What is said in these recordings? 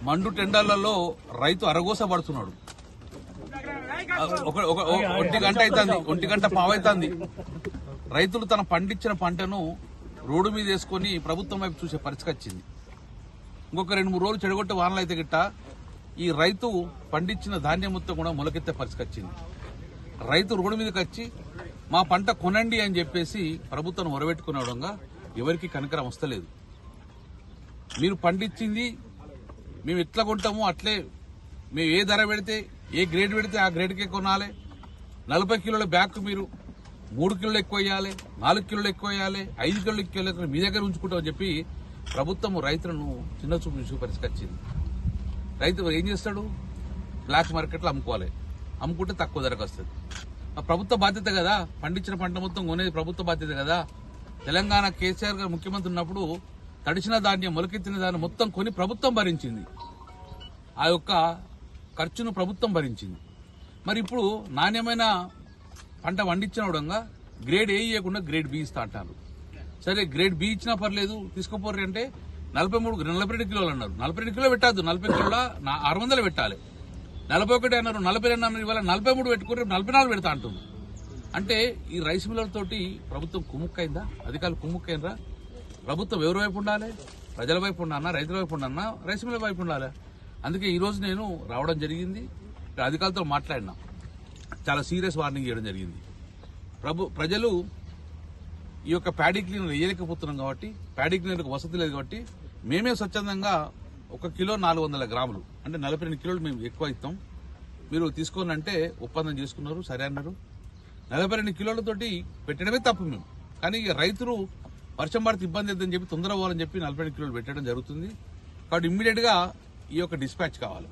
మండు టెండర్లలో రైతు అరగోస పడుతున్నాడు. 1 గంట అవుతుంది, 1 గంట పావైతుంది. రైతులు తన పండించిన పంటను రోడ్డు మీద వేసుకుని ప్రభుత్వం వైపు చూసే పరిస్థితి వచ్చింది. ఇంకొక 2-3 రోజులు చెడగొట్టే వానలు అయితే గిట్ట ఈ రైతు పండించిన ధాన్యం మొత్తం కూడా మొలకెత్తే పరిస్థితి వచ్చింది. రైతు రోడ్డు మీదకి వచ్చి మా పంట కొనండి అని చెప్పేసి ప్రభుత్వం మొరబెట్టుకునడంగా ఎవరికి కనికరం వస్తలేదు. మీరు పండించింది మేము ఎట్లా కొంటామో అట్లే మేము ఏ ధర పెడితే ఏ గ్రేడ్ పెడితే ఆ గ్రేడ్కే కొనాలి. 40 కిలోల బ్యాగ్ మీరు 3 కిలోలు ఎక్కువ వేయాలి, 4 కిలోలు ఎక్కువ వేయాలి, 5 కిలోలు ఎక్కువ మీ దగ్గర ఉంచుకుంటామని చెప్పి ప్రభుత్వం రైతులను చిన్న చూపు చూసే పరిస్థితి వచ్చింది. రైతు ఏం చేస్తాడు? బ్లాక్ మార్కెట్లో అమ్ముకోవాలి. అమ్ముకుంటే తక్కువ ధరకు వస్తుంది. ప్రభుత్వ బాధ్యత కదా, పండించిన పంట మొత్తం కొనేది ప్రభుత్వ బాధ్యత కదా. తెలంగాణ కేసీఆర్ గారు ముఖ్యమంత్రి ఉన్నప్పుడు తడిచిన ధాన్యం మొలకెత్తిన ధాన్యం మొత్తం కొని ప్రభుత్వం భరించింది. ఆ యొక్క ఖర్చును ప్రభుత్వం భరించింది. మరి ఇప్పుడు నాణ్యమైన పంట పండించిన విధంగా గ్రేడ్ ఏ ఇవ్వకుండా గ్రేడ్ బి ఇస్తా అంటారు. సరే గ్రేడ్ బి ఇచ్చినా పర్లేదు తీసుకోపోరు అంటే 42 కిలోలు అన్నారు. 42 కిలో పెట్టద్దు, 40 కిలోల 600 పెట్టాలి. 41 అన్నారు, 42 అన్నారు, ఇవాళ 43 పెట్టుకుని 44 పెడతా అంటుంది. అంటే ఈ రైస్ మిల్లర్లతోటి ప్రభుత్వం కుమ్ముక్కైందా? అధికారులు కుమ్ముక్కైనరా? ప్రభుత్వం ఎవరి వైపు ఉండాలి? ప్రజల వైపు ఉండాలన్నా, రైతుల వైపు ఉండాలన్నా, రైస్ మిల్లర్ వైపు ఉండాలి. అందుకే ఈ రోజు నేను రావడం జరిగింది. అధికారులతో మాట్లాడినా, చాలా సీరియస్ వార్నింగ్ చేయడం జరిగింది. ప్రజలు ఈ యొక్క ప్యాడీ క్లీనర్ వేయలేకపోతున్నాం కాబట్టి, ప్యాడీ క్లీనర్కి వసతి లేదు కాబట్టి మేమే స్వచ్ఛందంగా 1 కిలో 400 గ్రాములు అంటే 42 కిలోలు మేము ఎక్కువ ఇస్తాం, మీరు తీసుకోండి అంటే ఒప్పందం చేసుకున్నారు. సరే అన్నారు. 42 కిలోలతోటి పెట్టడమే తప్పు మేము. కానీ ఇక రైతులు వర్షం పడితే ఇబ్బంది అవుతుందని చెప్పి తొందర పోవాలని చెప్పి 42 కిలోలు పెట్టడం జరుగుతుంది. కాబట్టి ఇమ్మీడియట్ గా ఈ యొక్క డిస్పాచ్ కావాలి.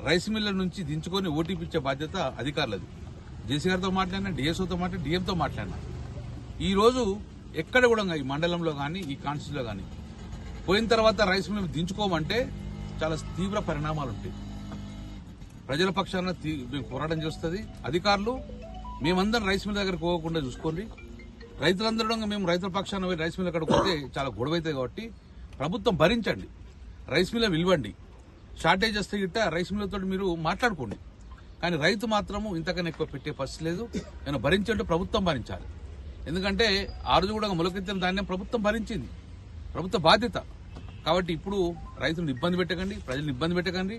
రైస్ మిల్లర్ నుంచి దించుకొని ఓటీపీ ఇచ్చే బాధ్యత అధికారులది. జేసీ గారితో మాట్లాడినా, డిఎస్ఓతో మాట్లాడినా, డిఎంతో మాట్లాడినా ఈ రోజు ఎక్కడ కూడా ఈ మండలంలో కానీ ఈ కాన్స్టిట్యూన్సీలో కానీ పోయిన తర్వాత రైస్ మిల్లర్ దించుకోమంటే చాలా తీవ్ర పరిణామాలు ఉంటాయి. ప్రజల పక్షాన మేము పోరాటం చేస్తుంది. అధికారులు మేమందరం రైస్ మిల్ దగ్గరకు పోకుండా చూసుకోండి. రైతులందరూ మేము రైతుల పక్షాన రైస్ మిల్ అక్కడికి పోతే చాలా గొడవ అవుతాయి కాబట్టి ప్రభుత్వం భరించండి, రైస్ మిల్ ఇవ్వండి. షార్టేజ్ వస్తే గిట్ట రైస్ మిల్లతో మీరు మాట్లాడుకోండి. కానీ రైతు మాత్రము ఇంతకన్నా ఎక్కువ పెట్టే పరిస్థితి లేదు. నేను భరించండి, ప్రభుత్వం భరించాలి. ఎందుకంటే ఆ రోజు కూడా మొలకెత్తిన ధాన్యం ప్రభుత్వం భరించింది, ప్రభుత్వ బాధ్యత. కాబట్టి ఇప్పుడు రైతులను ఇబ్బంది పెట్టకండి, ప్రజలను ఇబ్బంది పెట్టకండి.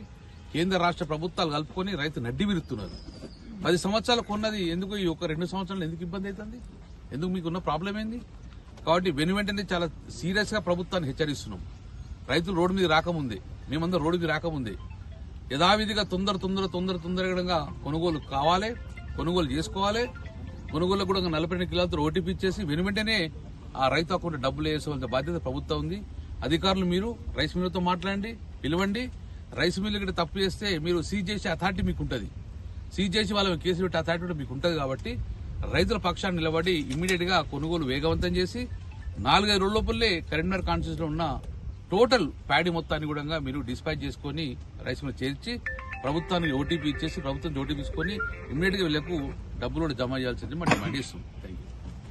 కేంద్ర రాష్ట్ర ప్రభుత్వాలు కలుపుకొని రైతు నడ్డి విరుతున్నారు. 10 సంవత్సరాలు కొన్నది ఎందుకు ఈ 1-2 సంవత్సరాలు ఎందుకు ఇబ్బంది అవుతుంది? ఎందుకు మీకున్న ప్రాబ్లం ఏంది? కాబట్టి వెంటనే చాలా సీరియస్ గా ప్రభుత్వాన్ని హెచ్చరిస్తున్నాం. రైతులు రోడ్డు మీద రాకముందే, మేమందరం రోడ్డు మీద రాకముందే యథావిధిగా తొందరగా కొనుగోలు కావాలి, కొనుగోలు చేసుకోవాలి. కొనుగోలు కూడా 42 కిలోలతో ఓటీపీ ఇచ్చేసి వెంటనే ఆ రైతు అకౌంట్ డబ్బులు వేసుకోవాల్సిన బాధ్యత ప్రభుత్వం ఉంది. అధికారులు మీరు రైస్ మిల్లర్తో మాట్లాడండి, పిలవండి. రైస్ మిల్ ఇక్కడ తప్పు చేస్తే మీరు సీజ్ చేసే అథారిటీ మీకు ఉంటుంది. సీజ్ చేసి వాళ్ళ కేసు పెట్టే అథారిటీ మీకు ఉంటుంది. కాబట్టి రైతుల పక్షాన్ని నిలబడి ఇమ్మీడియట్ గా కొనుగోలు వేగవంతం చేసి 4-5 రోజుల లోపలే కరీంనగర్ కాన్స్టిట్యూన్సీ లో ఉన్న టోటల్ ప్యాడీ మొత్తాన్ని కూడా మీరు డిస్పాచ్ చేసుకుని రైస్ మిల్ చేర్చి ప్రభుత్వానికి ఓటీపీ ఇచ్చేసి ప్రభుత్వం ఓటీపీ తీసుకుని ఇమ్మీడియట్ గా వీళ్లకు డబ్బులు జమ చేయాల్సింది మనం డిమాండ్ చేస్తున్నాం. Thank you.